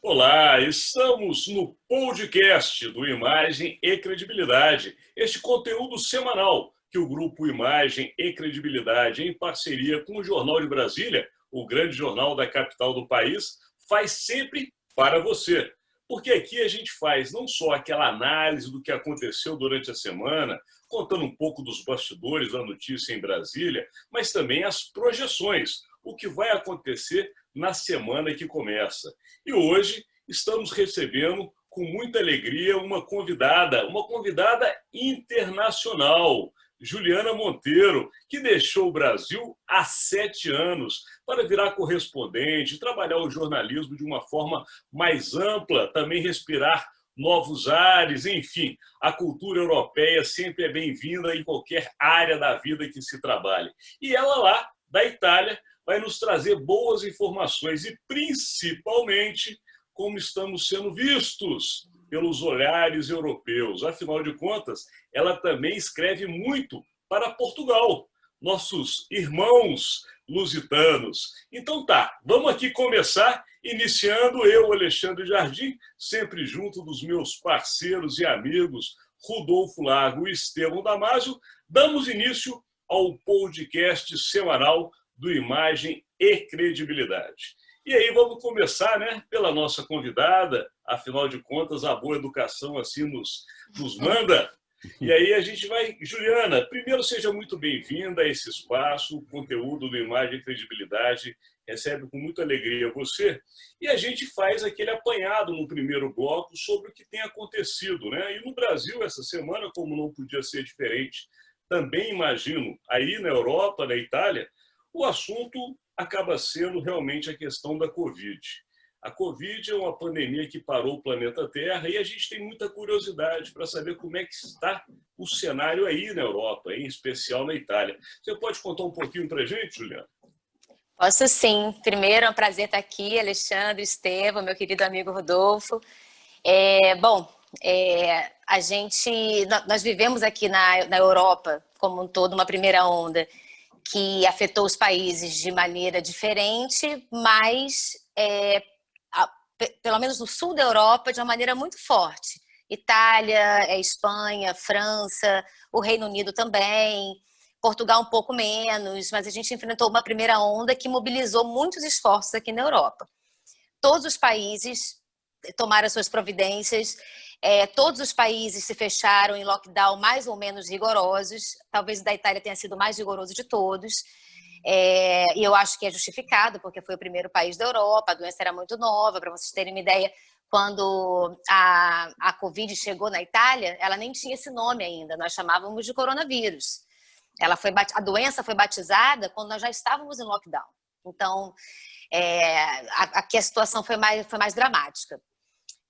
Olá, estamos no podcast do Imagem e Credibilidade, este conteúdo semanal que o Grupo Imagem e Credibilidade, em parceria com o Jornal de Brasília, o grande jornal da capital do país, faz sempre para você. Porque aqui a gente faz não só aquela análise do que aconteceu durante a semana, contando um pouco dos bastidores da notícia em Brasília, mas também as projeções, o que vai acontecer na semana que começa. E hoje estamos recebendo com muita alegria uma convidada internacional, Juliana Monteiro, que deixou o Brasil há 7 anos para virar correspondente, trabalhar o jornalismo de uma forma mais ampla, também respirar novos ares, enfim, a cultura europeia sempre é bem-vinda em qualquer área da vida que se trabalhe. E ela lá, da Itália, vai nos trazer boas informações e, principalmente, como estamos sendo vistos pelos olhares europeus. Afinal de contas, ela também escreve muito para Portugal, nossos irmãos lusitanos. Então tá, vamos aqui começar, iniciando eu, Alexandre Jardim, sempre junto dos meus parceiros e amigos Rodolfo Lago e Estevão Damasio, damos início ao podcast semanal do Imagem e Credibilidade. E aí vamos começar, né, pela nossa convidada, afinal de contas a boa educação assim nos manda. E aí a gente vai... Juliana, primeiro seja muito bem-vinda a esse espaço, o conteúdo do Imagem e Credibilidade recebe com muita alegria você. E a gente faz aquele apanhado no primeiro bloco sobre o que tem acontecido, né? E no Brasil essa semana, como não podia ser diferente, também imagino, aí na Europa, na Itália, o assunto acaba sendo realmente a questão da Covid. A Covid é uma pandemia que parou o planeta Terra e a gente tem muita curiosidade para saber como é que está o cenário aí na Europa, em especial na Itália. Você pode contar um pouquinho para a gente, Juliana? Posso sim. Primeiro, é um prazer estar aqui, Alexandre, Estevão, meu querido amigo Rodolfo. Nós vivemos aqui na Europa, como um todo, uma primeira onda que afetou os países de maneira diferente, mas, pelo menos no sul da Europa, de uma maneira muito forte. Itália, Espanha, França, o Reino Unido também, Portugal um pouco menos, mas a gente enfrentou uma primeira onda que mobilizou muitos esforços aqui na Europa. Todos os países tomaram suas providências, todos os países se fecharam em lockdown mais ou menos rigorosos, talvez o da Itália tenha sido o mais rigoroso de todos, e eu acho que é justificado, porque foi o primeiro país da Europa, a doença era muito nova, para vocês terem uma ideia, quando a Covid chegou na Itália, ela nem tinha esse nome ainda, nós chamávamos de coronavírus. A doença foi batizada quando nós já estávamos em lockdown, então aqui a situação foi mais dramática.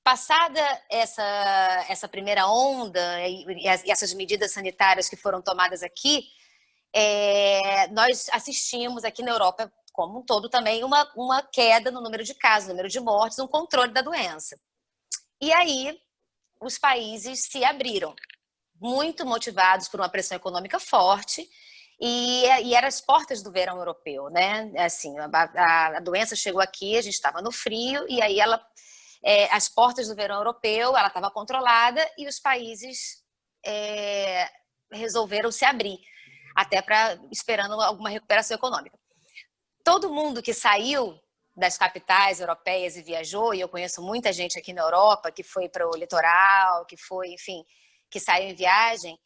Passada essa primeira onda e essas medidas sanitárias que foram tomadas aqui, nós assistimos aqui na Europa, como um todo também, uma queda no número de casos, no número de mortes, um controle da doença. E aí os países se abriram, muito motivados por uma pressão econômica forte, e era as portas do verão europeu, né? Assim, a doença chegou aqui, a gente estava no frio, e aí as portas do verão europeu, ela estava controlada e os países resolveram se abrir, até esperando alguma recuperação econômica. Todo mundo que saiu das capitais europeias e viajou, e eu conheço muita gente aqui na Europa que foi para o litoral, que foi, enfim, que saiu em viagem,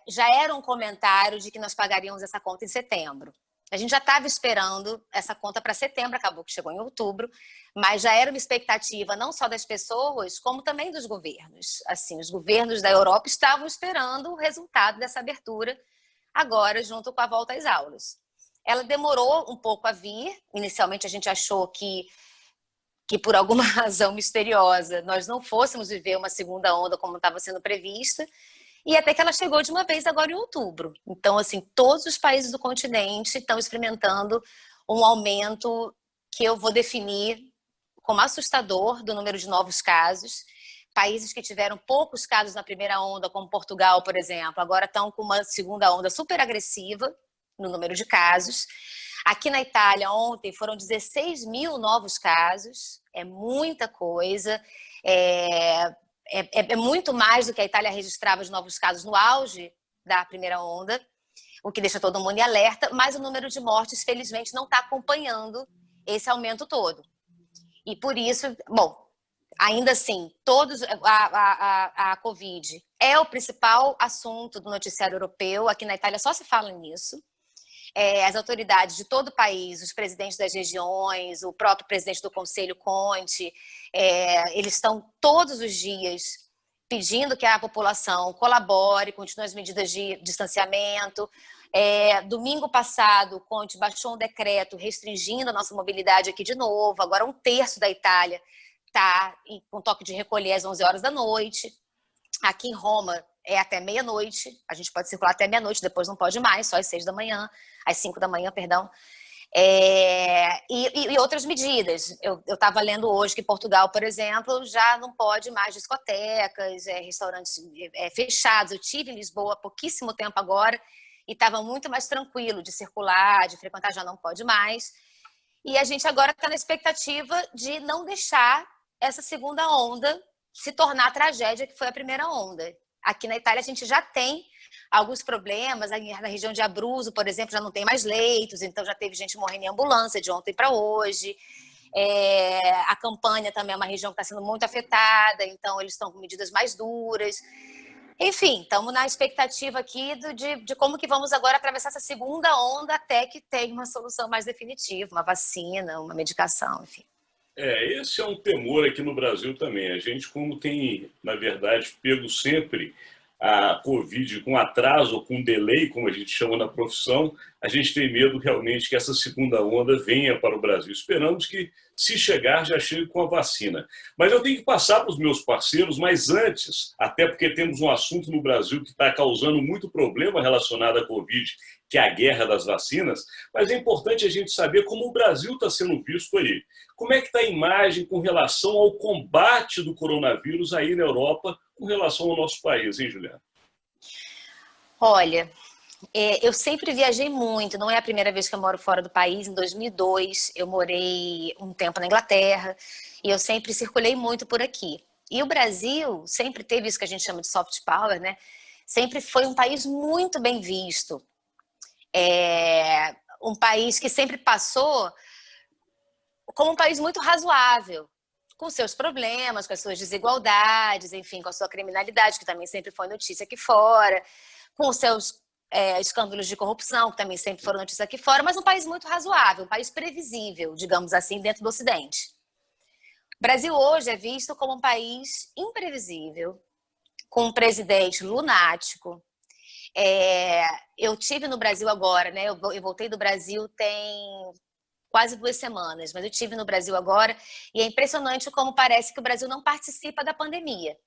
já era um comentário de que nós pagaríamos essa conta em setembro. A gente já estava esperando essa conta para setembro, acabou que chegou em outubro, mas já era uma expectativa não só das pessoas, como também dos governos. Assim, os governos da Europa estavam esperando o resultado dessa abertura agora, junto com a volta às aulas. Ela demorou um pouco a vir. Inicialmente a gente achou que por alguma razão misteriosa nós não fôssemos viver uma segunda onda como estava sendo prevista, e até que ela chegou de uma vez agora em outubro. Então, assim, todos os países do continente estão experimentando um aumento que eu vou definir como assustador do número de novos casos. Países que tiveram poucos casos na primeira onda, como Portugal, por exemplo, agora estão com uma segunda onda super agressiva no número de casos. Aqui na Itália, ontem, foram 16 mil novos casos, é muita coisa, é muito mais do que a Itália registrava de novos casos no auge da primeira onda, o que deixa todo mundo em alerta, mas o número de mortes, felizmente, não está acompanhando esse aumento todo. E por isso, bom, ainda assim, a Covid é o principal assunto do noticiário europeu. Aqui na Itália só se fala nisso. As autoridades de todo o país, os presidentes das regiões, o próprio presidente do Conselho, Conte, eles estão todos os dias pedindo que a população colabore, continue as medidas de distanciamento. Domingo passado, o Conte baixou um decreto restringindo a nossa mobilidade aqui de novo. Agora, 1/3 da Itália está com toque de recolher às 11 horas da noite. Aqui em Roma é até meia-noite. A gente pode circular até meia-noite, depois não pode mais, só às 6 da manhã, às 5 da manhã, perdão. E outras medidas. Eu estava lendo hoje que Portugal, por exemplo, já não pode mais discotecas, restaurantes fechados. Eu tive em Lisboa há pouquíssimo tempo agora e estava muito mais tranquilo de circular, de frequentar, já não pode mais. E a gente agora está na expectativa de não deixar essa segunda onda se tornar a tragédia que foi a primeira onda. Aqui na Itália a gente já tem alguns problemas, na região de Abruzzo, por exemplo, já não tem mais leitos, então já teve gente morrendo em ambulância de ontem para hoje. A Campania também é uma região que está sendo muito afetada, então eles estão com medidas mais duras. Enfim, estamos na expectativa aqui de como que vamos agora atravessar essa segunda onda até que tenha uma solução mais definitiva, uma vacina, uma medicação, enfim. Esse é um temor aqui no Brasil também. A gente, como tem, na verdade, pego sempre a Covid com atraso ou com delay, como a gente chama na profissão, a gente tem medo realmente que essa segunda onda venha para o Brasil. Esperamos que, se chegar, já chegue com a vacina. Mas eu tenho que passar para os meus parceiros, mas antes, até porque temos um assunto no Brasil que está causando muito problema relacionado à Covid, que é a guerra das vacinas, mas é importante a gente saber como o Brasil está sendo visto aí. Como é que está a imagem com relação ao combate do coronavírus aí na Europa, com relação ao nosso país, hein, Juliana? Olha, eu sempre viajei muito, não é a primeira vez que eu moro fora do país. Em 2002, eu morei um tempo na Inglaterra e eu sempre circulei muito por aqui. E o Brasil sempre teve isso que a gente chama de soft power, né? Sempre foi um país muito bem visto. Um país que sempre passou como um país muito razoável, com seus problemas, com as suas desigualdades, enfim, com a sua criminalidade, que também sempre foi notícia aqui fora, com os seus escândalos de corrupção, que também sempre foram notícia aqui fora, mas um país muito razoável, um país previsível, digamos assim, dentro do Ocidente. O Brasil hoje é visto como um país imprevisível, com um presidente lunático. Eu tive no Brasil agora, né? Eu voltei do Brasil tem quase 2 semanas, mas eu estive no Brasil agora e é impressionante como parece que o Brasil não participa da pandemia.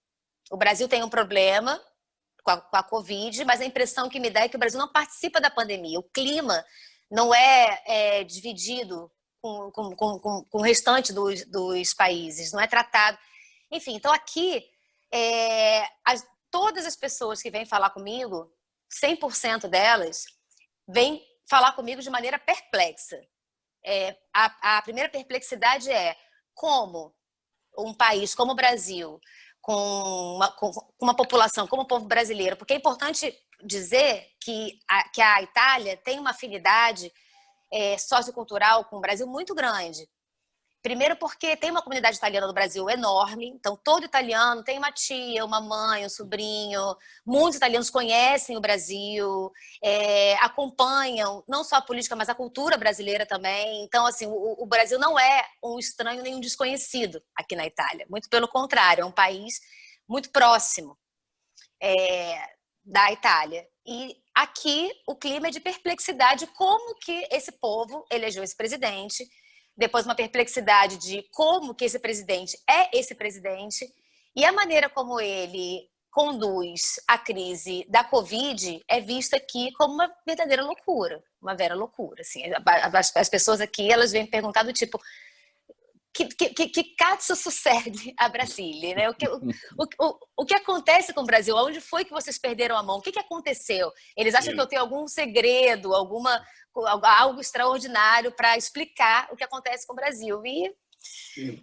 O Brasil tem um problema com a Covid, mas a impressão que me dá é que o Brasil não participa da pandemia. O clima não é dividido com o restante dos países, não é tratado. Enfim, então aqui, todas as pessoas que vêm falar comigo, 100% delas, vêm falar comigo de maneira perplexa. A primeira perplexidade é como um país como o Brasil, com uma população como o povo brasileiro, porque é importante dizer que a Itália tem uma afinidade sociocultural com o Brasil muito grande. Primeiro porque tem uma comunidade italiana no Brasil enorme, então todo italiano tem uma tia, uma mãe, um sobrinho, muitos italianos conhecem o Brasil, acompanham não só a política, mas a cultura brasileira também. Então, assim, o Brasil não é um estranho nem um desconhecido aqui na Itália, muito pelo contrário, é um país muito próximo da Itália. E aqui o clima é de perplexidade, como que esse povo elegeu esse presidente, depois uma perplexidade de como que esse presidente é esse presidente e a maneira como ele conduz a crise da Covid é vista aqui como uma verdadeira loucura, uma vera loucura. Assim. As pessoas aqui, elas vêm perguntar do tipo, que cazzo sucede a Brasília, né? O que acontece com o Brasil? Onde foi que vocês perderam a mão? O que aconteceu? Eles acham que eu tenho algum segredo, algo extraordinário para explicar o que acontece com o Brasil. E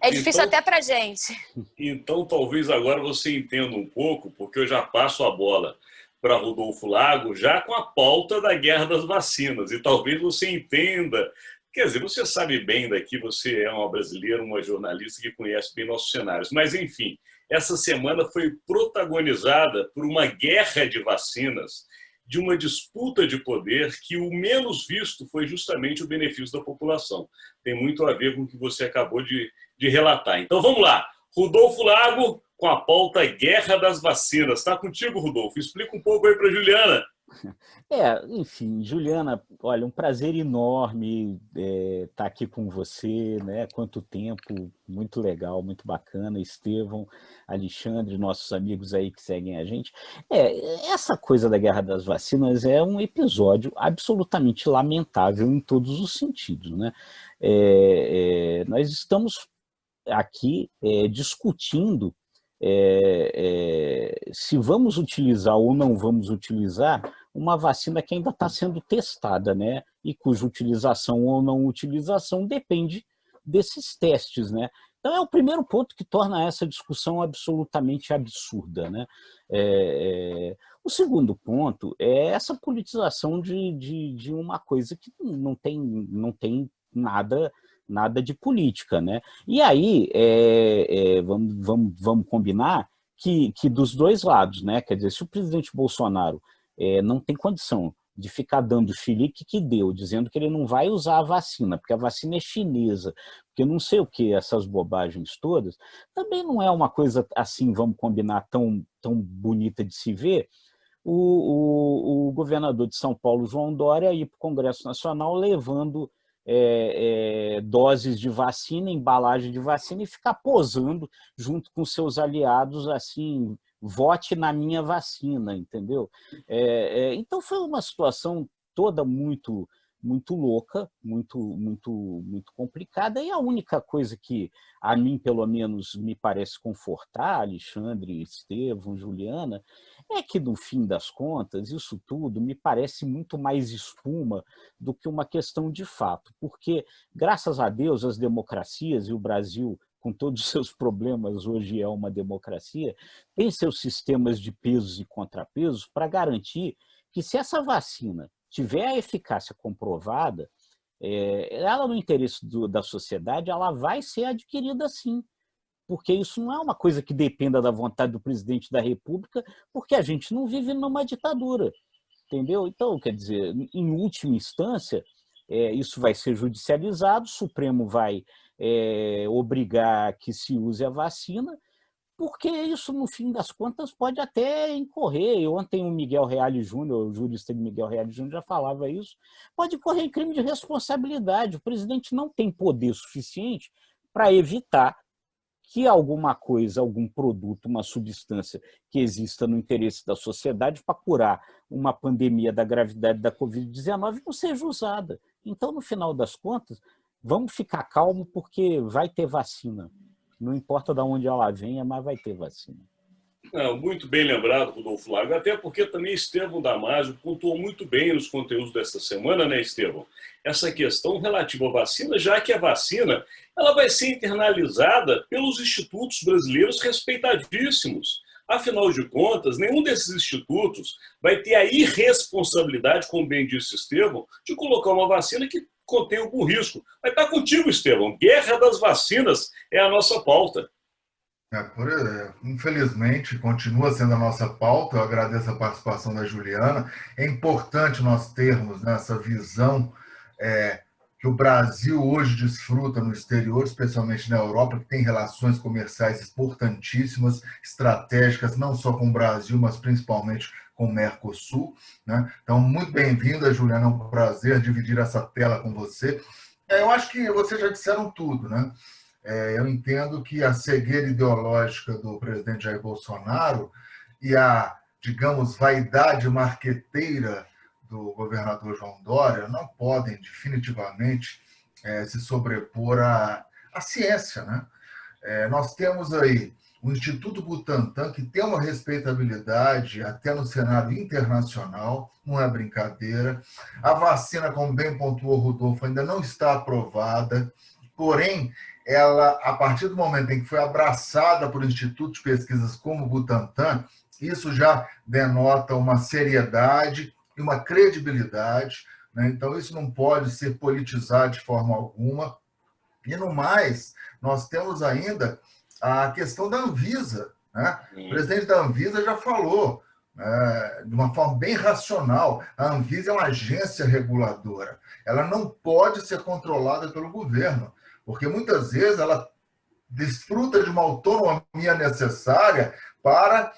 é difícil até para a gente. Então, talvez agora você entenda um pouco, porque eu já passo a bola para Rodolfo Lago, já com a pauta da guerra das vacinas. E talvez você entenda. Quer dizer, você sabe bem daqui, você é uma brasileira, uma jornalista que conhece bem nossos cenários. Mas, enfim, essa semana foi protagonizada por uma guerra de vacinas, de uma disputa de poder que o menos visto foi justamente o benefício da população. Tem muito a ver com o que você acabou de relatar. Então, vamos lá. Rodolfo Lago, com a pauta Guerra das Vacinas. Está contigo, Rodolfo? Explica um pouco aí para a Juliana. Enfim, Juliana, olha, um prazer enorme estar aqui com você, né? Quanto tempo, muito legal, muito bacana. Estevão, Alexandre, nossos amigos aí que seguem a gente. Essa coisa da Guerra das Vacinas é um episódio absolutamente lamentável em todos os sentidos, né? Nós estamos aqui discutindo se vamos utilizar ou não vamos utilizar uma vacina que ainda está sendo testada, né? E cuja utilização ou não utilização depende desses testes, né? Então é o primeiro ponto que torna essa discussão absolutamente absurda, né? O segundo ponto é essa politização de uma coisa que não tem nada de política, né? E aí vamos combinar que dos dois lados, né? Quer dizer, se o presidente Bolsonaro não tem condição de ficar dando chilique que deu, dizendo que ele não vai usar a vacina, porque a vacina é chinesa, porque não sei o que, essas bobagens todas, também não é uma coisa assim, vamos combinar, tão bonita de se ver. O governador de São Paulo, João Dória, ir para o Congresso Nacional levando doses de vacina, embalagem de vacina, e ficar posando junto com seus aliados, assim, vote na minha vacina, entendeu? Então foi uma situação toda muito louca, muito complicada, e a única coisa que a mim, pelo menos, me parece confortar, Alexandre, Estevão, Juliana, é que, no fim das contas, isso tudo me parece muito mais espuma do que uma questão de fato, porque, graças a Deus, as democracias, e o Brasil, com todos os seus problemas, hoje é uma democracia, tem seus sistemas de pesos e contrapesos para garantir que, se essa vacina tiver a eficácia comprovada, ela, no interesse da sociedade, ela vai ser adquirida sim, porque isso não é uma coisa que dependa da vontade do presidente da República, porque a gente não vive numa ditadura, entendeu? Então, quer dizer, em última instância, isso vai ser judicializado, o Supremo vai obrigar que se use a vacina, porque isso, no fim das contas, pode até incorrer. Ontem o Miguel Reale Júnior, o jurista de Miguel Reale Júnior, já falava isso, pode incorrer em crime de responsabilidade. O presidente não tem poder suficiente para evitar que alguma coisa, algum produto, uma substância que exista no interesse da sociedade para curar uma pandemia da gravidade da Covid-19 não seja usada. Então, no final das contas, vamos ficar calmo porque vai ter vacina. Não importa de onde ela venha, mas vai ter vacina. Muito bem lembrado, Rodolfo Lago, até porque também Estevão Damasio pontuou muito bem nos conteúdos desta semana, né, Estevão? Essa questão relativa à vacina, já que a vacina ela vai ser internalizada pelos institutos brasileiros respeitadíssimos. Afinal de contas, nenhum desses institutos vai ter a irresponsabilidade, como bem disse Estevão, de colocar uma vacina que contém algum risco. Mas está contigo, Estevão. Guerra das vacinas é a nossa pauta. Infelizmente, continua sendo a nossa pauta. Eu agradeço a participação da Juliana. É importante nós termos, né, essa visão que o Brasil hoje desfruta no exterior, especialmente na Europa, que tem relações comerciais importantíssimas, estratégicas, não só com o Brasil, mas principalmente com o Mercosul, né? Então, muito bem-vinda, Juliana. É um prazer dividir essa tela com você. Eu acho que vocês já disseram tudo, né? Eu entendo que a cegueira ideológica do presidente Jair Bolsonaro e a, digamos, vaidade marqueteira do governador João Dória não podem definitivamente se sobrepor a ciência, né? Nós temos aí o Instituto Butantan, que tem uma respeitabilidade até no cenário internacional, não é brincadeira. A vacina, como bem pontuou o Rodolfo, ainda não está aprovada, porém, ela, a partir do momento em que foi abraçada por institutos de pesquisas como o Butantan, isso já denota uma seriedade e uma credibilidade, né? Então, isso não pode ser politizado de forma alguma. E, no mais, nós temos ainda a questão da Anvisa, né? O presidente da Anvisa já falou, de uma forma bem racional, a Anvisa é uma agência reguladora, ela não pode ser controlada pelo governo, porque muitas vezes ela desfruta de uma autonomia necessária para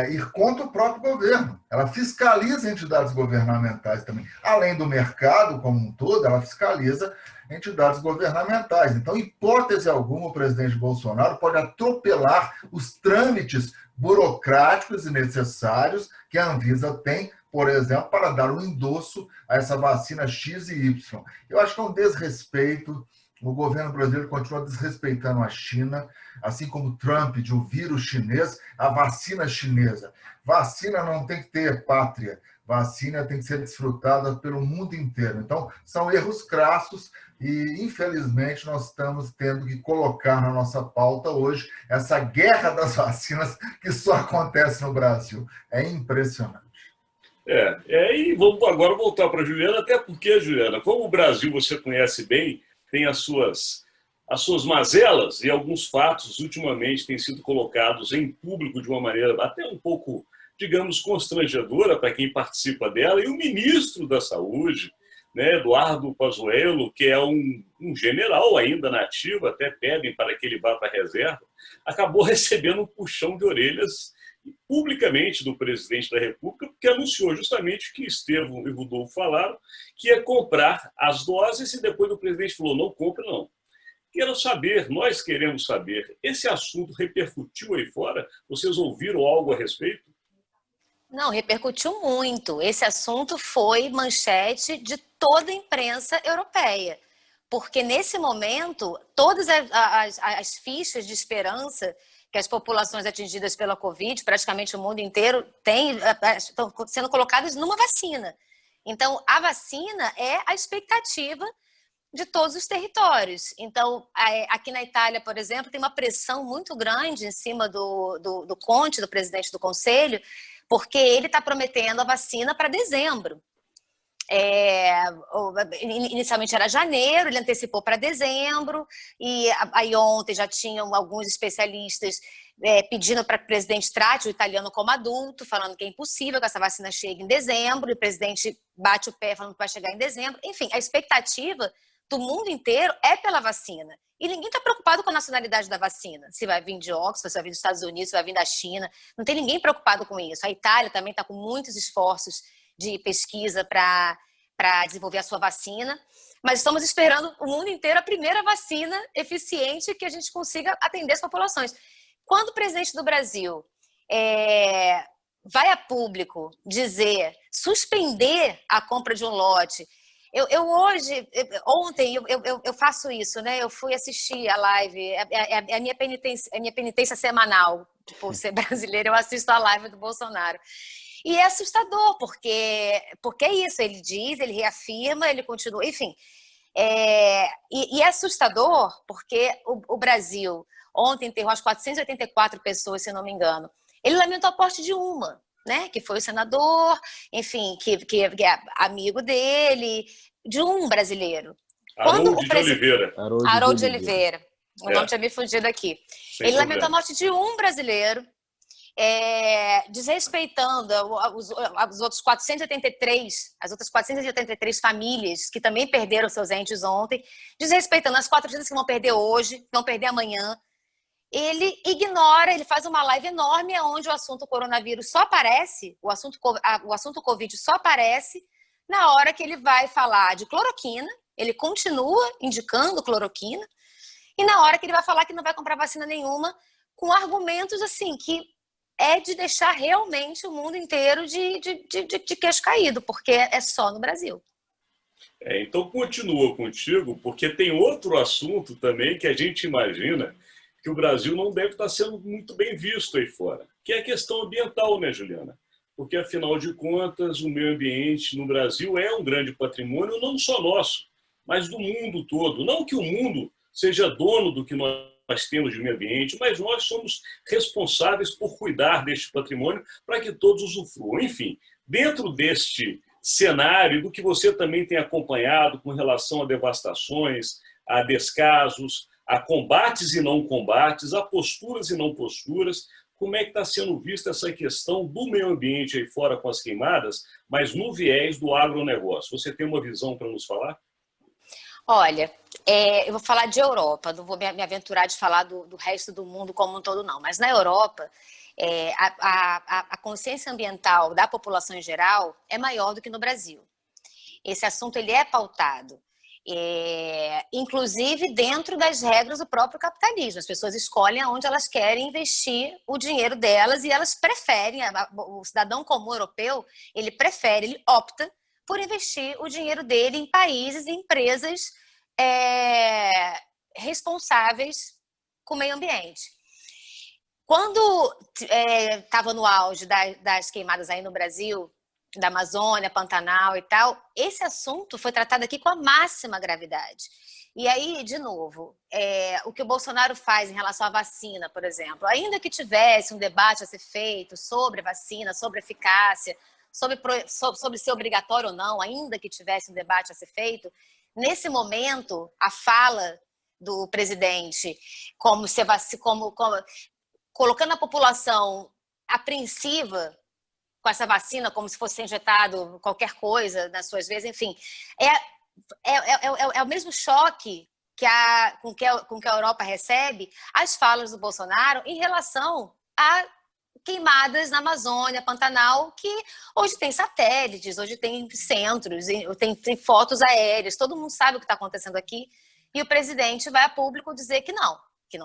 ir contra o próprio governo. Ela fiscaliza entidades governamentais também. Além do mercado como um todo, ela fiscaliza entidades governamentais. Então, em hipótese alguma, o presidente Bolsonaro pode atropelar os trâmites burocráticos e necessários que a Anvisa tem, por exemplo, para dar um endosso a essa vacina X e Y. Eu acho que é um desrespeito. O governo brasileiro continua desrespeitando a China, assim como Trump de o vírus chinês, a vacina chinesa. Vacina não tem que ter pátria, vacina tem que ser desfrutada pelo mundo inteiro. Então, são erros crassos e, infelizmente, nós estamos tendo que colocar na nossa pauta hoje essa guerra das vacinas que só acontece no Brasil. É impressionante. E vamos agora voltar para a Juliana, até porque, Juliana, como o Brasil você conhece bem, tem as suas mazelas e alguns fatos ultimamente têm sido colocados em público de uma maneira até um pouco, digamos, constrangedora para quem participa dela. E o ministro da Saúde, né, Eduardo Pazuello, que é um general ainda na ativa, até pedem para que ele vá para a reserva, acabou recebendo um puxão de orelhas publicamente do presidente da República, porque anunciou justamente que Estevão e Rodolfo falaram que ia comprar as doses e depois o presidente falou, não compre não. Quero saber, nós queremos saber, esse assunto repercutiu aí fora? Vocês ouviram algo a respeito? Não, repercutiu muito. Esse assunto foi manchete de toda a imprensa europeia, porque nesse momento todas as fichas de esperança que as populações atingidas pela Covid, praticamente o mundo inteiro, estão sendo colocadas numa vacina. Então, a vacina é a expectativa de todos os territórios. Então, aqui na Itália, por exemplo, tem uma pressão muito grande em cima do Conte, do presidente do Conselho, porque ele está prometendo a vacina para dezembro. Inicialmente era janeiro, ele antecipou para dezembro, e aí ontem já tinham alguns especialistas pedindo para que o presidente trate o italiano como adulto, falando que é impossível que essa vacina chegue em dezembro, e o presidente bate o pé falando que vai chegar em dezembro. Enfim, a expectativa do mundo inteiro é pela vacina. E ninguém está preocupado com a nacionalidade da vacina. Se vai vir de Oxford, se vai vir dos Estados Unidos, se vai vir da China. Não tem ninguém preocupado com isso. A Itália também está com muitos esforços de pesquisa para desenvolver a sua vacina, mas estamos esperando o mundo inteiro a primeira vacina eficiente que a gente consiga atender as populações. Quando o presidente do Brasil vai a público suspender a compra de um lote, ontem eu faço isso, né? Eu fui assistir a live, é a minha penitência semanal, por ser brasileira, eu assisto a live do Bolsonaro. E é assustador, porque é isso, ele diz, ele reafirma, ele continua, enfim. E é assustador porque o Brasil ontem enterrou as 484 pessoas, se não me engano. Ele lamentou a morte de uma, né? Que foi o senador, enfim, que é amigo dele, de um brasileiro. Haroldo de Oliveira. Haroldo de Oliveira. O nome tinha me fugido aqui. Ele lamentou a morte de um brasileiro, desrespeitando os outros 483, as outras 483 famílias que também perderam seus entes ontem, desrespeitando as 400 que vão perder hoje, que vão perder amanhã. Ele ignora, ele faz uma live enorme onde o assunto coronavírus só aparece, o assunto Covid só aparece na hora que ele vai falar de cloroquina, ele continua indicando cloroquina, e na hora que ele vai falar que não vai comprar vacina nenhuma, com argumentos assim, que é de deixar realmente o mundo inteiro de queixo caído, porque é só no Brasil. Então, continua contigo, porque tem outro assunto também que a gente imagina que o Brasil não deve estar sendo muito bem visto aí fora, que é a questão ambiental, né, Juliana? Porque, afinal de contas, o meio ambiente no Brasil é um grande patrimônio, não só nosso, mas do mundo todo. Não que o mundo seja dono do que nós temos de meio ambiente, mas nós somos responsáveis por cuidar deste patrimônio para que todos usufruam. Enfim, dentro deste cenário, do que você também tem acompanhado com relação a devastações, a descasos, a combates e não combates, a posturas e não posturas, como é que está sendo vista essa questão do meio ambiente aí fora com as queimadas, mas no viés do agronegócio? Você tem uma visão para nos falar? Olha, eu vou falar de Europa, não vou me aventurar de falar do resto do mundo como um todo, não. Mas na Europa, a consciência ambiental da população em geral é maior do que no Brasil. Esse assunto ele é pautado, inclusive dentro das regras do próprio capitalismo. As pessoas escolhem aonde elas querem investir o dinheiro delas e elas preferem, o cidadão comum europeu, ele prefere, ele opta por investir o dinheiro dele em países e empresas responsáveis com o meio ambiente. Quando estava no auge das queimadas aí no Brasil, da Amazônia, Pantanal e tal, esse assunto foi tratado aqui com a máxima gravidade. E aí, de novo, o que o Bolsonaro faz em relação à vacina, por exemplo, ainda que tivesse um debate a ser feito sobre vacina, sobre eficácia, sobre ser obrigatório ou não, ainda que tivesse um debate a ser feito, nesse momento, a fala do presidente como colocando a população apreensiva com essa vacina, como se fosse injetado qualquer coisa nas suas veias, enfim, é o mesmo choque com que a Europa recebe as falas do Bolsonaro em relação a queimadas na Amazônia, Pantanal, que hoje tem satélites, hoje tem centros, tem fotos aéreas, todo mundo sabe o que está acontecendo aqui, e o presidente vai a público dizer que não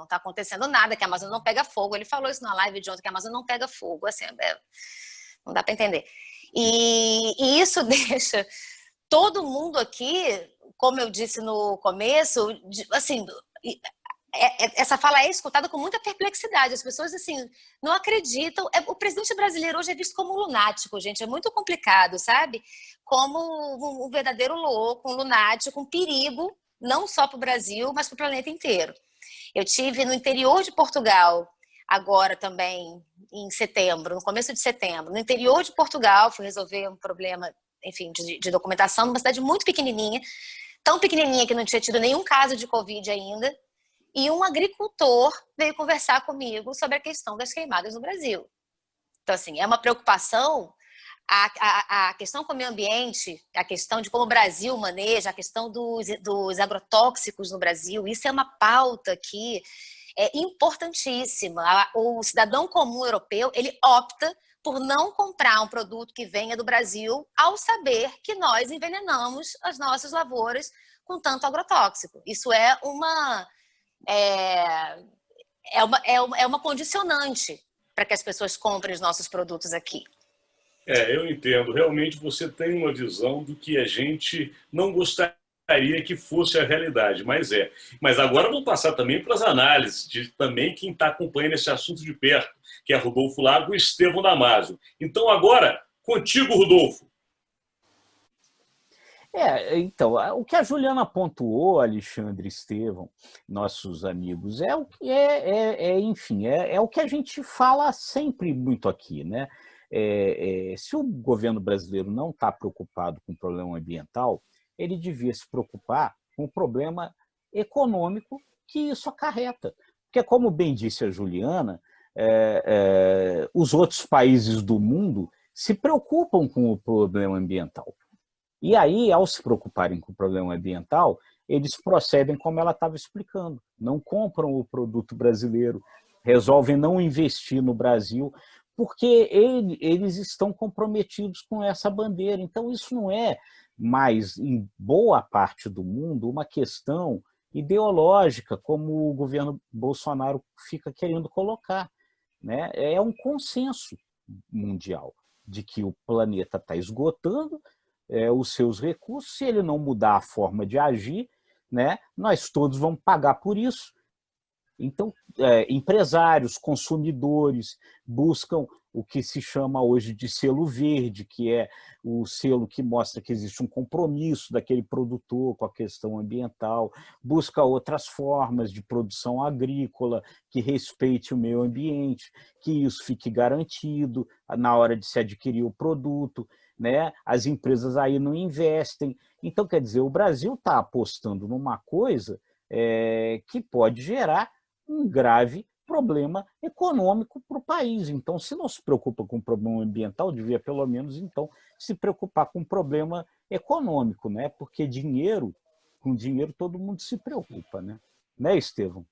está acontecendo nada, que a Amazônia não pega fogo. Ele falou isso na live de ontem, que a Amazônia não pega fogo, assim, não dá para entender. E isso deixa todo mundo aqui, como eu disse no começo, assim, essa fala é escutada com muita perplexidade. As pessoas assim não acreditam. O presidente brasileiro hoje é visto como um lunático, gente. É muito complicado, sabe? Como um verdadeiro louco, um lunático, um perigo, não só para o Brasil, mas para o planeta inteiro. Eu tive no interior de Portugal, agora também em setembro, no começo de setembro, no interior de Portugal, fui resolver um problema, enfim, de documentação, numa cidade muito pequenininha, tão pequenininha que não tinha tido nenhum caso de Covid ainda. E um agricultor veio conversar comigo sobre a questão das queimadas no Brasil. Então, assim, é uma preocupação, a questão com o meio ambiente, a questão de como o Brasil maneja, a questão dos agrotóxicos no Brasil, isso é uma pauta que é importantíssima. O cidadão comum europeu, ele opta por não comprar um produto que venha do Brasil ao saber que nós envenenamos as nossas lavouras com tanto agrotóxico. Isso é uma condicionante para que as pessoas comprem os nossos produtos aqui. Eu entendo. Realmente você tem uma visão do que a gente não gostaria que fosse a realidade, mas é. Mas agora vamos passar também para as análises de também quem está acompanhando esse assunto de perto, que é Rodolfo Lago e Estevão Damasio. Então agora, contigo, Rodolfo. Então, o que a Juliana pontuou, Alexandre e Estevão, nossos amigos, é o que enfim, é o que a gente fala sempre muito aqui, né? Se o governo brasileiro não está preocupado com o problema ambiental, ele devia se preocupar com o problema econômico que isso acarreta. Porque, como bem disse a Juliana, os outros países do mundo se preocupam com o problema ambiental. E aí, ao se preocuparem com o problema ambiental, eles procedem como ela estava explicando. Não compram o produto brasileiro, resolvem não investir no Brasil, porque eles estão comprometidos com essa bandeira. Então, isso não é mais, em boa parte do mundo, uma questão ideológica, como o governo Bolsonaro fica querendo colocar, né? É um consenso mundial de que o planeta está esgotando, os seus recursos. Se ele não mudar a forma de agir, né, nós todos vamos pagar por isso. Então, empresários, consumidores buscam o que se chama hoje de selo verde, que é o selo que mostra que existe um compromisso daquele produtor com a questão ambiental, busca outras formas de produção agrícola que respeite o meio ambiente, que isso fique garantido na hora de se adquirir o produto, né? As empresas aí não investem. Então, quer dizer, o Brasil está apostando numa coisa que pode gerar um grave problema econômico para o país. Então, se não se preocupa com o problema ambiental, devia pelo menos então se preocupar com o problema econômico, né? Porque com dinheiro todo mundo se preocupa, né? Né, Estevão?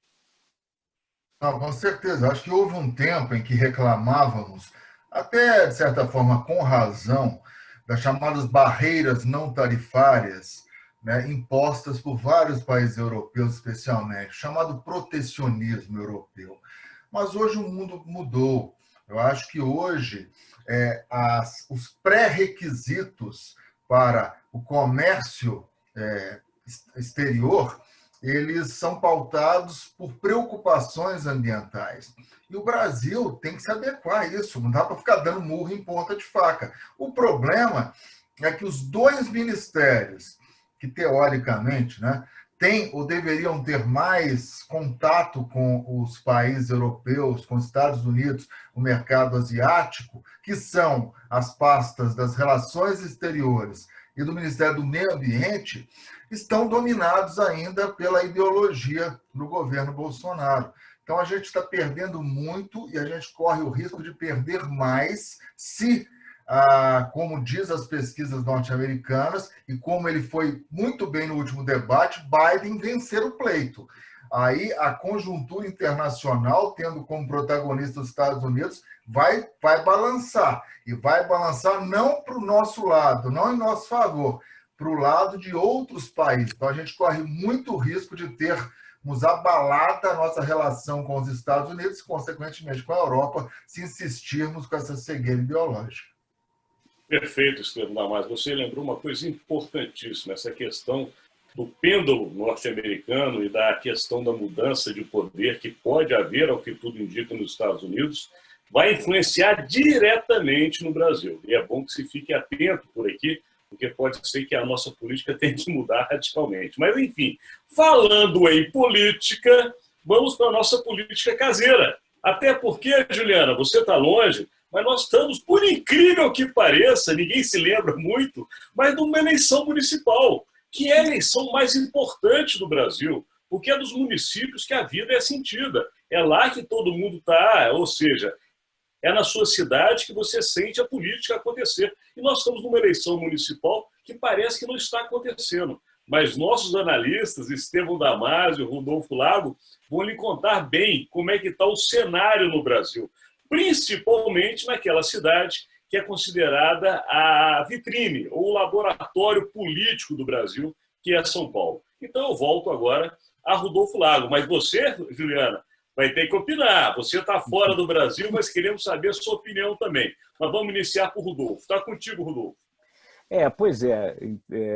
Não, com certeza. Acho que houve um tempo em que reclamávamos, até de certa forma com razão, das chamadas barreiras não tarifárias, né, impostas por vários países europeus, especialmente, chamado protecionismo europeu. Mas hoje o mundo mudou. Eu acho que hoje os pré-requisitos para o comércio exterior, eles são pautados por preocupações ambientais. E o Brasil tem que se adequar a isso, não dá para ficar dando murro em ponta de faca. O problema é que os dois ministérios, que teoricamente, né, têm ou deveriam ter mais contato com os países europeus, com os Estados Unidos, o mercado asiático, que são as pastas das relações exteriores e do Ministério do Meio Ambiente, estão dominados ainda pela ideologia do governo Bolsonaro. Então, a gente está perdendo muito e a gente corre o risco de perder mais se, como diz as pesquisas norte-americanas, e como ele foi muito bem no último debate, Biden vencer o pleito. Aí a conjuntura internacional, tendo como protagonista os Estados Unidos, vai balançar. E vai balançar não para o nosso lado, não em nosso favor, para o lado de outros países. Então, a gente corre muito risco de termos abalada a nossa relação com os Estados Unidos e, consequentemente, com a Europa, se insistirmos com essa cegueira ideológica. Perfeito, Estevão Damasio. Você lembrou uma coisa importantíssima, essa questão do pêndulo norte-americano e da questão da mudança de poder que pode haver, ao que tudo indica, nos Estados Unidos, vai influenciar diretamente no Brasil. E é bom que se fique atento por aqui, porque pode ser que a nossa política tenha que mudar radicalmente. Mas, enfim, falando em política, vamos para a nossa política caseira. Até porque, Juliana, você está longe, mas nós estamos, por incrível que pareça, ninguém se lembra muito, mas numa eleição municipal, que é a eleição mais importante do Brasil, porque é dos municípios que a vida é sentida. É lá que todo mundo está, ou seja, é na sua cidade que você sente a política acontecer. E nós estamos numa eleição municipal que parece que não está acontecendo. Mas nossos analistas, Estevão Damasio e Rodolfo Lago, vão lhe contar bem como é que está o cenário no Brasil, principalmente naquela cidade que é considerada a vitrine ou o laboratório político do Brasil, que é São Paulo. Então eu volto agora a Rodolfo Lago. Mas você, Juliana, vai ter que opinar. Você está fora do Brasil, mas queremos saber a sua opinião também. Mas vamos iniciar com o Rodolfo. Está contigo, Rodolfo. Pois é,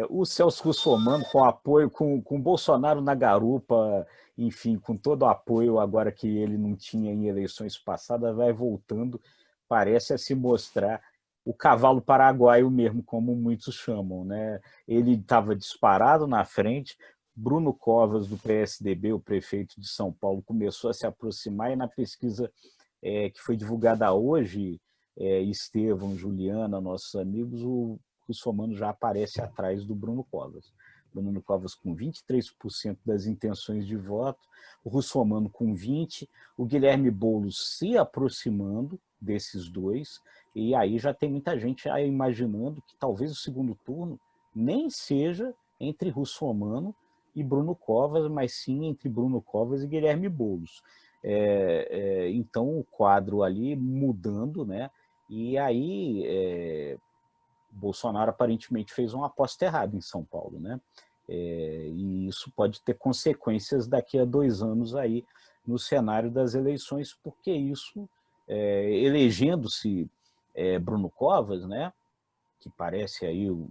o Celso Russomano, com apoio, com Bolsonaro na garupa, enfim, com todo o apoio agora que ele não tinha em eleições passadas, vai voltando, parece a se mostrar o cavalo paraguaio mesmo, como muitos chamam, né? Ele estava disparado na frente, Bruno Covas, do PSDB, o prefeito de São Paulo, começou a se aproximar e na pesquisa que foi divulgada hoje, Estevão, Juliana, nossos amigos, o Russomano já aparece atrás do Bruno Covas. Bruno Covas com 23% das intenções de voto, o Russomano com 20%, o Guilherme Boulos se aproximando desses dois, e aí já tem muita gente imaginando que talvez o segundo turno nem seja entre Russomano e Bruno Covas, mas sim entre Bruno Covas e Guilherme Boulos. Então o quadro ali mudando, né? E aí Bolsonaro aparentemente fez uma aposta errada em São Paulo, né? E isso pode ter consequências daqui a 2 anos aí no cenário das eleições, porque isso, elegendo-se Bruno Covas, né? que parece aí o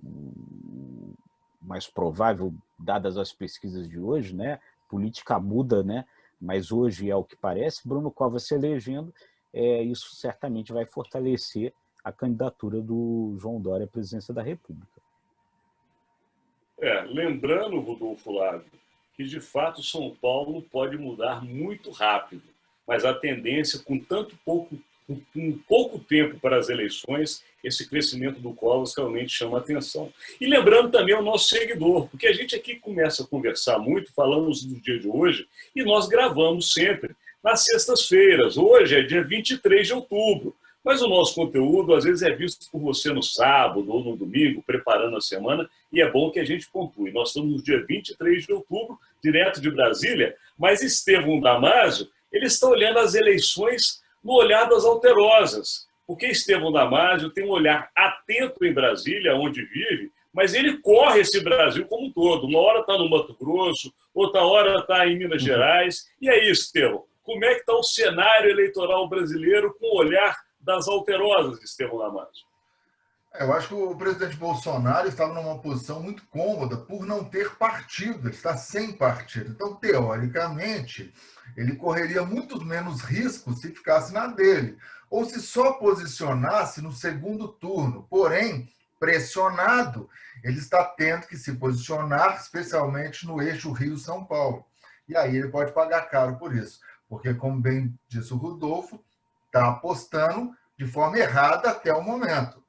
mais provável, dadas as pesquisas de hoje, né? Política muda, né? Mas hoje é o que parece, Bruno Covas se elegendo, isso certamente vai fortalecer a candidatura do João Dória à presidência da República. Lembrando, Rodolfo Lago, que de fato São Paulo pode mudar muito rápido, mas a tendência, com pouco tempo para as eleições, esse crescimento do Covas realmente chama a atenção. E lembrando também o nosso seguidor, porque a gente aqui começa a conversar muito, falamos do dia de hoje, e nós gravamos sempre nas sextas-feiras. Hoje é dia 23 de outubro, mas o nosso conteúdo às vezes é visto por você no sábado ou no domingo, preparando a semana, e é bom que a gente pontue. Nós estamos no dia 23 de outubro, direto de Brasília, mas Estevão Damásio, ele está olhando as eleições no olhar das alterosas, porque Estevão Damásio tem um olhar atento em Brasília, onde vive, mas ele corre esse Brasil como um todo. Uma hora está no Mato Grosso, outra hora está em Minas Gerais. E aí, Estevão, como é que está o cenário eleitoral brasileiro com o olhar das alterosas, Estevão Damásio? Eu acho que o presidente Bolsonaro estava numa posição muito cômoda por não ter partido, ele está sem partido. Então, teoricamente, ele correria muito menos riscos se ficasse na dele, ou se só posicionasse no segundo turno. Porém, pressionado, ele está tendo que se posicionar, especialmente no eixo Rio-São Paulo. E aí ele pode pagar caro por isso, porque, como bem disse o Rodolfo, está apostando de forma errada até o momento.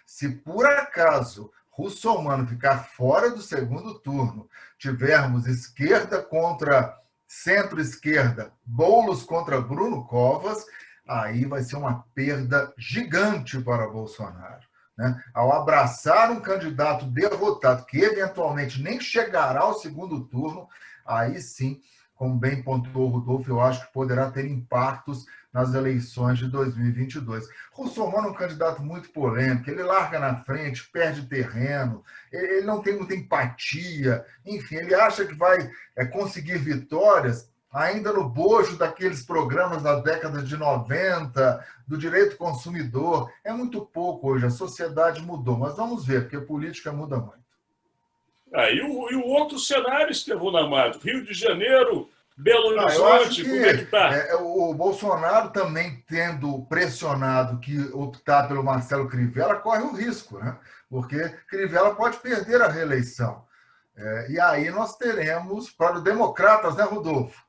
Se por acaso Russomano ficar fora do segundo turno, tivermos esquerda contra centro-esquerda, Boulos contra Bruno Covas, aí vai ser uma perda gigante para Bolsonaro. Ao abraçar um candidato derrotado, que eventualmente nem chegará ao segundo turno, aí sim, como bem pontuou o Rodolfo, eu acho que poderá ter impactos nas eleições de 2022. Russomano é um candidato muito polêmico, ele larga na frente, perde terreno, ele não tem muita empatia, enfim, ele acha que vai conseguir vitórias ainda no bojo daqueles programas da década de 90, do direito consumidor. É muito pouco hoje, a sociedade mudou, mas vamos ver, porque a política muda muito. E o outro cenário, Estevão Damásio, Rio de Janeiro, Belo Horizonte, como é que está? O Bolsonaro também tendo pressionado que optar pelo Marcelo Crivella, corre o risco, né? Porque Crivella pode perder a reeleição. E aí nós teremos, para os democratas, né, Rodolfo?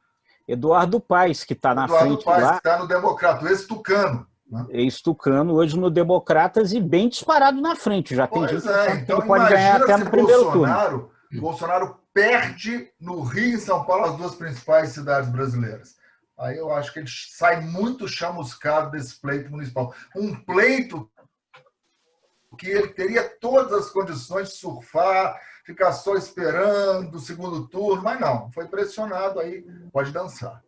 Eduardo Paes, que está na frente Eduardo Paes, lá. que está no Democrata, o ex-tucano. Ex-tucano, hoje no Democratas e bem disparado na frente. Já tem gente que então, ele pode ganhar até no primeiro turno. Bolsonaro perde no Rio e em São Paulo, as duas principais cidades brasileiras. Aí eu acho que ele sai muito chamuscado desse pleito municipal. Um pleito que ele teria todas as condições de surfar, ficar só esperando o segundo turno, mas não, foi pressionado, aí pode dançar.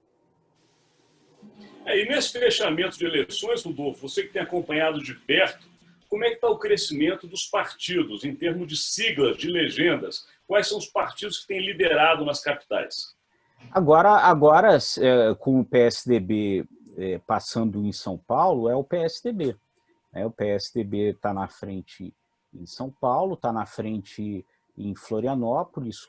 E nesse fechamento de eleições, Rodolfo, você que tem acompanhado de perto, como é que está o crescimento dos partidos em termos de siglas, de legendas? Quais são os partidos que têm liderado nas capitais? Agora com o PSDB passando em São Paulo, é o PSDB. O PSDB está na frente em São Paulo, está na frente em Florianópolis,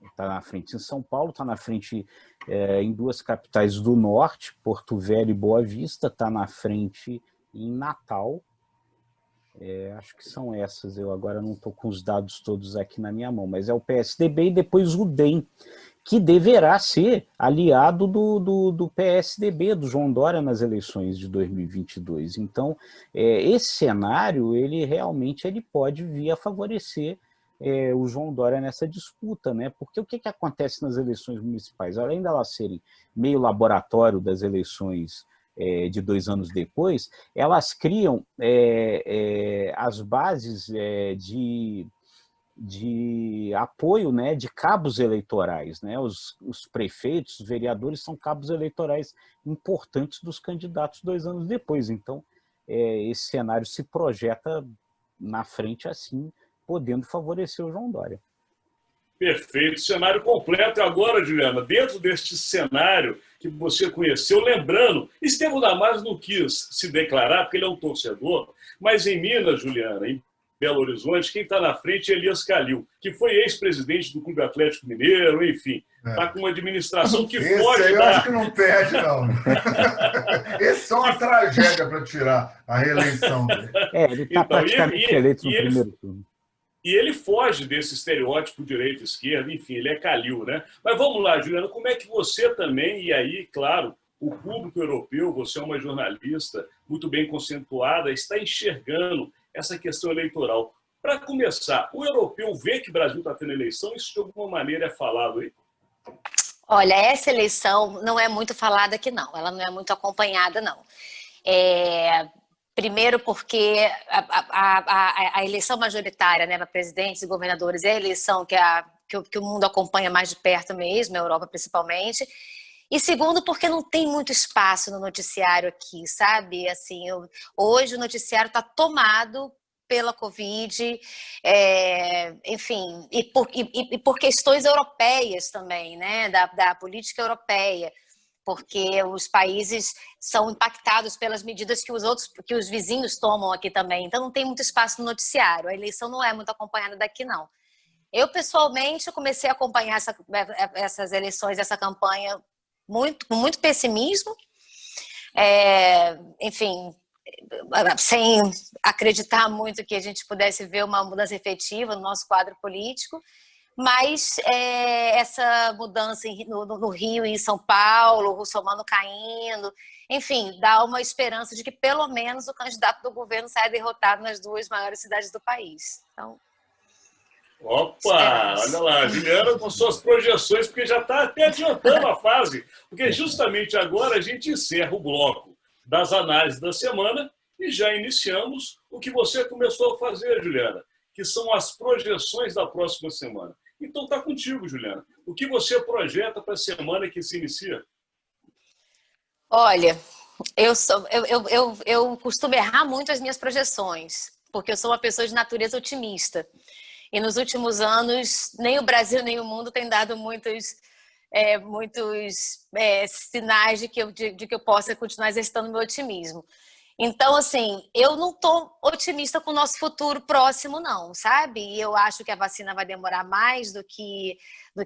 está na frente em São Paulo, está na frente em duas capitais do norte, Porto Velho e Boa Vista, está na frente em Natal. Acho que são essas, eu agora não estou com os dados todos aqui na minha mão, mas é o PSDB e depois o DEM, que deverá ser aliado do PSDB, do João Dória, nas eleições de 2022. Então, esse cenário, ele realmente pode vir a favorecer o João Dória nessa disputa, né? Porque o que acontece nas eleições municipais? Além de elas serem meio laboratório das eleições de 2 anos depois, elas criam as bases de apoio, né, de cabos eleitorais, né? Os prefeitos, os vereadores são cabos eleitorais importantes dos candidatos 2 anos depois. Então, esse cenário se projeta na frente assim, podendo favorecer o João Dória. Perfeito, cenário completo. E agora, Juliana, dentro deste cenário que você conheceu, lembrando, Estevão Damasio não quis se declarar, porque ele é um torcedor, mas em Minas, Juliana, em Belo Horizonte, quem está na frente é Elias Calil, que foi ex-presidente do Clube Atlético Mineiro, enfim, está com uma administração que Esse foge aí eu da... acho que não perde, não. Esse é só uma tragédia para tirar a reeleição dele. Ele está Então, praticamente eleito no primeiro turno. E ele foge desse estereótipo direita-esquerda, enfim, ele é Calil, né? Mas vamos lá, Juliana, como é que você também, e aí, claro, o público europeu, você é uma jornalista muito bem conceituada, está enxergando essa questão eleitoral. Para começar, o europeu vê que o Brasil está tendo eleição, isso de alguma maneira é falado aí? Olha, essa eleição não é muito falada aqui, não. Ela não é muito acompanhada, não. Primeiro porque a eleição majoritária, né, para presidentes e governadores é a eleição que o mundo acompanha mais de perto mesmo, a Europa principalmente. E segundo, porque não tem muito espaço no noticiário aqui, sabe? Assim, hoje o noticiário está tomado pela Covid, enfim, e por questões europeias também, né, da política europeia, porque os países são impactados pelas medidas que os vizinhos tomam aqui também. Então não tem muito espaço no noticiário. A eleição não é muito acompanhada daqui, não. Eu, pessoalmente, comecei a acompanhar essas eleições, essa campanha, com muito pessimismo. Enfim, sem acreditar muito que a gente pudesse ver uma mudança efetiva no nosso quadro político. Mas essa mudança no Rio e em São Paulo, o russomano caindo, enfim, dá uma esperança de que pelo menos o candidato do governo saia derrotado nas duas maiores cidades do país. Então, opa, olha lá, Juliana com suas projeções, porque já está até adiantando a fase, porque justamente agora a gente encerra o bloco das análises da semana e já iniciamos o que você começou a fazer, Juliana, que são as projeções da próxima semana. Então está contigo, Juliana. O que você projeta para a semana que se inicia? Olha, eu costumo errar muito as minhas projeções, porque eu sou uma pessoa de natureza otimista. E nos últimos anos, nem o Brasil nem o mundo têm dado muitos sinais de que eu possa continuar exercitando meu otimismo. Então, assim, eu não estou otimista com o nosso futuro próximo, não, sabe? E eu acho que a vacina vai demorar mais do que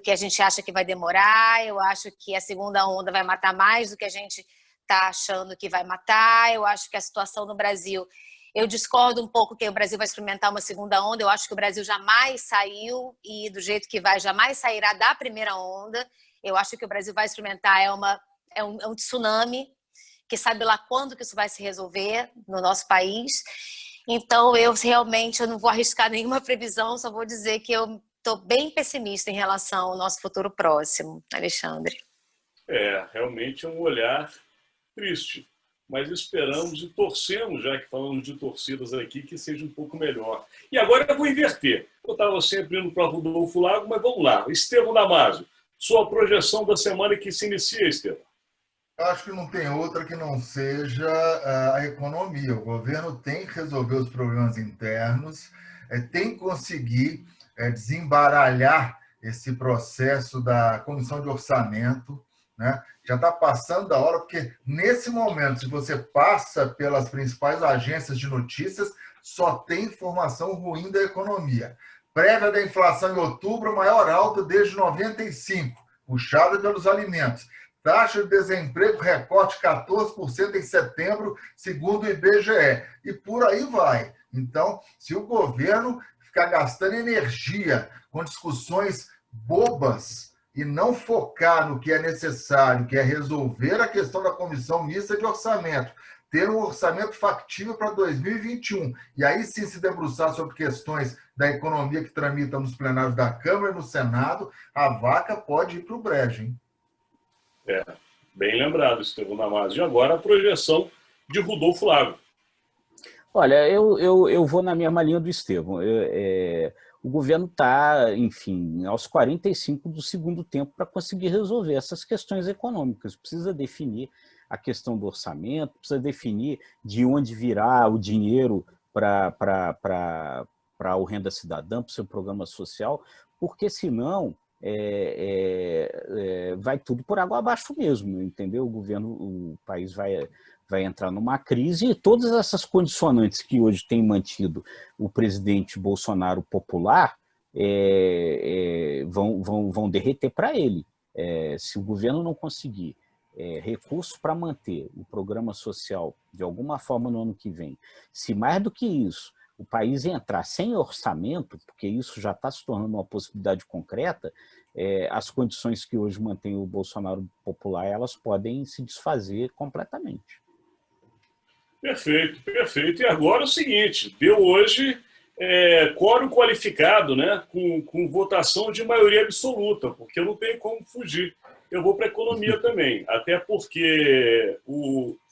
a gente acha que vai demorar. Eu acho que a segunda onda vai matar mais do que a gente está achando que vai matar. Eu acho que a situação no Brasil... Eu discordo um pouco que o Brasil vai experimentar uma segunda onda. Eu acho que o Brasil jamais saiu e do jeito que vai, jamais sairá da primeira onda. Eu acho que o Brasil vai experimentar um tsunami, que sabe lá quando que isso vai se resolver no nosso país. Então, eu não vou arriscar nenhuma previsão, só vou dizer que eu estou bem pessimista em relação ao nosso futuro próximo, Alexandre. Realmente é um olhar triste, mas esperamos e torcemos, já que falamos de torcidas aqui, que seja um pouco melhor. E agora eu vou inverter. Eu estava sempre indo para Rodolfo Lago, mas vamos lá. Estevão Damasio, sua projeção da semana que se inicia, Estevão. Eu acho que não tem outra que não seja a economia. O governo tem que resolver os problemas internos, tem que conseguir desembaralhar esse processo da comissão de orçamento, né? Já está passando da hora, porque nesse momento, se você passa pelas principais agências de notícias, só tem informação ruim da economia. Prévia da inflação em outubro, maior alta desde 95, puxada pelos alimentos. Taxa de desemprego recorte 14% em setembro, segundo o IBGE. E por aí vai. Então, se o governo ficar gastando energia com discussões bobas e não focar no que é necessário, que é resolver a questão da comissão mista de orçamento, ter um orçamento factível para 2021, e aí sim se debruçar sobre questões da economia que tramitam nos plenários da Câmara e no Senado, a vaca pode ir para o brejo, hein? Bem lembrado, Estevão Damasio. E agora a projeção de Rodolfo Lago. Olha, eu vou na mesma linha do Estevão. O governo está, enfim, aos 45 do segundo tempo para conseguir resolver essas questões econômicas. Precisa definir a questão do orçamento, precisa definir de onde virá o dinheiro para o Renda Cidadã, para o seu programa social, porque senão vai tudo por água abaixo mesmo, entendeu? O país vai entrar numa crise, e todas essas condicionantes que hoje têm mantido o presidente Bolsonaro popular vão derreter para ele. Se o governo não conseguir recursos para manter o programa social de alguma forma no ano que vem, se mais do que isso o país entrar sem orçamento, porque isso já está se tornando uma possibilidade concreta, as condições que hoje mantêm o Bolsonaro popular, elas podem se desfazer completamente. Perfeito, perfeito. E agora é o seguinte, deu hoje quórum qualificado, né, com votação de maioria absoluta, porque não tem como fugir. Eu vou para a economia também, até porque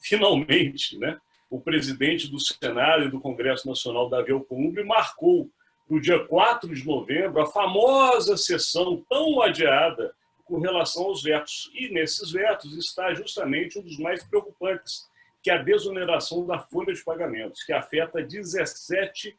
finalmente, né, o presidente do Senado e do Congresso Nacional, Davi Alcolumbre, marcou para o dia 4 de novembro a famosa sessão tão adiada com relação aos vetos. E nesses vetos está justamente um dos mais preocupantes, que é a desoneração da folha de pagamentos, que afeta 17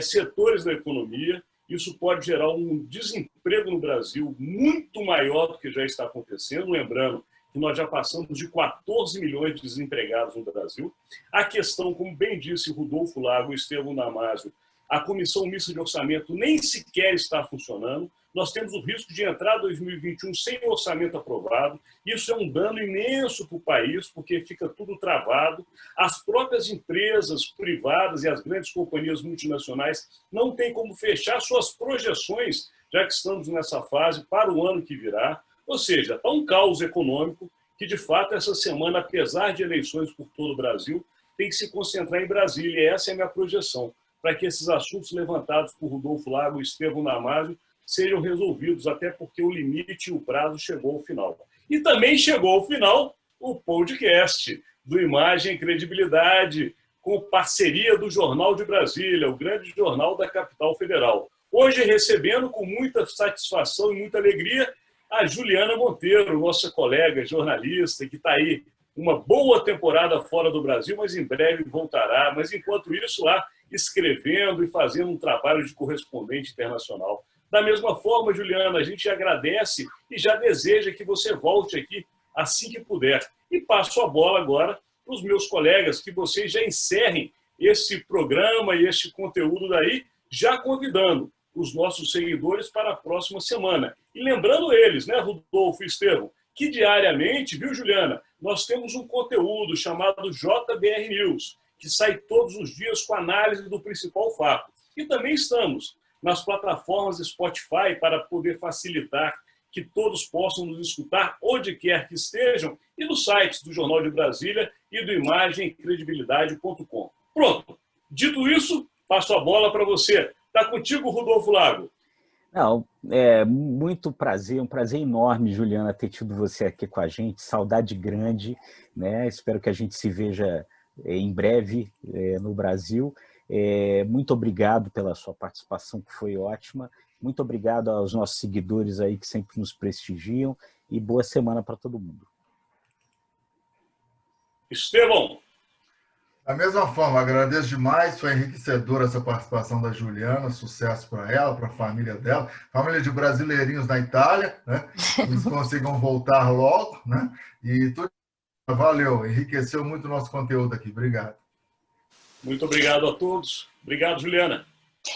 setores da economia. Isso pode gerar um desemprego no Brasil muito maior do que já está acontecendo. Lembrando que nós já passamos de 14 milhões de desempregados no Brasil. A questão, como bem disse Rodolfo Lago e Estevão Damasio, a Comissão Mista de Orçamento nem sequer está funcionando. Nós temos o risco de entrar em 2021 sem orçamento aprovado. Isso é um dano imenso para o país, porque fica tudo travado. As próprias empresas privadas e as grandes companhias multinacionais não têm como fechar suas projeções, já que estamos nessa fase, para o ano que virá. Ou seja, está um caos econômico que, de fato, essa semana, apesar de eleições por todo o Brasil, tem que se concentrar em Brasília. E essa é a minha projeção, para que esses assuntos levantados por Rodolfo Lago e Estevão Damasio sejam resolvidos, até porque o limite e o prazo chegou ao final. E também chegou ao final o podcast do Imagem e Credibilidade, com parceria do Jornal de Brasília, o grande jornal da capital federal. Hoje recebendo com muita satisfação e muita alegria a Juliana Monteiro, nossa colega jornalista, que está aí uma boa temporada fora do Brasil, mas em breve voltará. Mas enquanto isso, lá escrevendo e fazendo um trabalho de correspondente internacional. Da mesma forma, Juliana, a gente agradece e já deseja que você volte aqui assim que puder. E passo a bola agora para os meus colegas, que vocês já encerrem esse programa e este conteúdo daí, já convidando os nossos seguidores para a próxima semana. E lembrando eles, né, Rodolfo e Estevão, que diariamente, viu, Juliana, nós temos um conteúdo chamado JBR News, que sai todos os dias com análise do principal fato. E também estamos nas plataformas Spotify para poder facilitar que todos possam nos escutar onde quer que estejam, e nos sites do Jornal de Brasília e do imagemcredibilidade.com. Pronto. Dito isso, passo a bola para você. Está contigo, Rodolfo Lago. Não, muito prazer, um prazer enorme, Juliana, ter tido você aqui com a gente, saudade grande, né? Espero que a gente se veja em breve no Brasil. Muito obrigado pela sua participação, que foi ótima. Muito obrigado aos nossos seguidores aí que sempre nos prestigiam, e boa semana para todo mundo. Estevão. Da mesma forma, agradeço demais, foi enriquecedora essa participação da Juliana, sucesso para ela, para a família dela, família de brasileirinhos na Itália, né? Eles consigam voltar logo, né? E tudo. Valeu, enriqueceu muito o nosso conteúdo aqui, obrigado. Muito obrigado a todos. Obrigado, Juliana.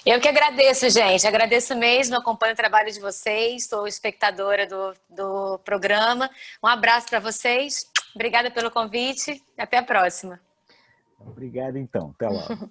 Eu que agradeço, gente. Agradeço mesmo, acompanho o trabalho de vocês, sou espectadora do programa. Um abraço para vocês. Obrigada pelo convite. Até a próxima. Obrigado, então. Até logo.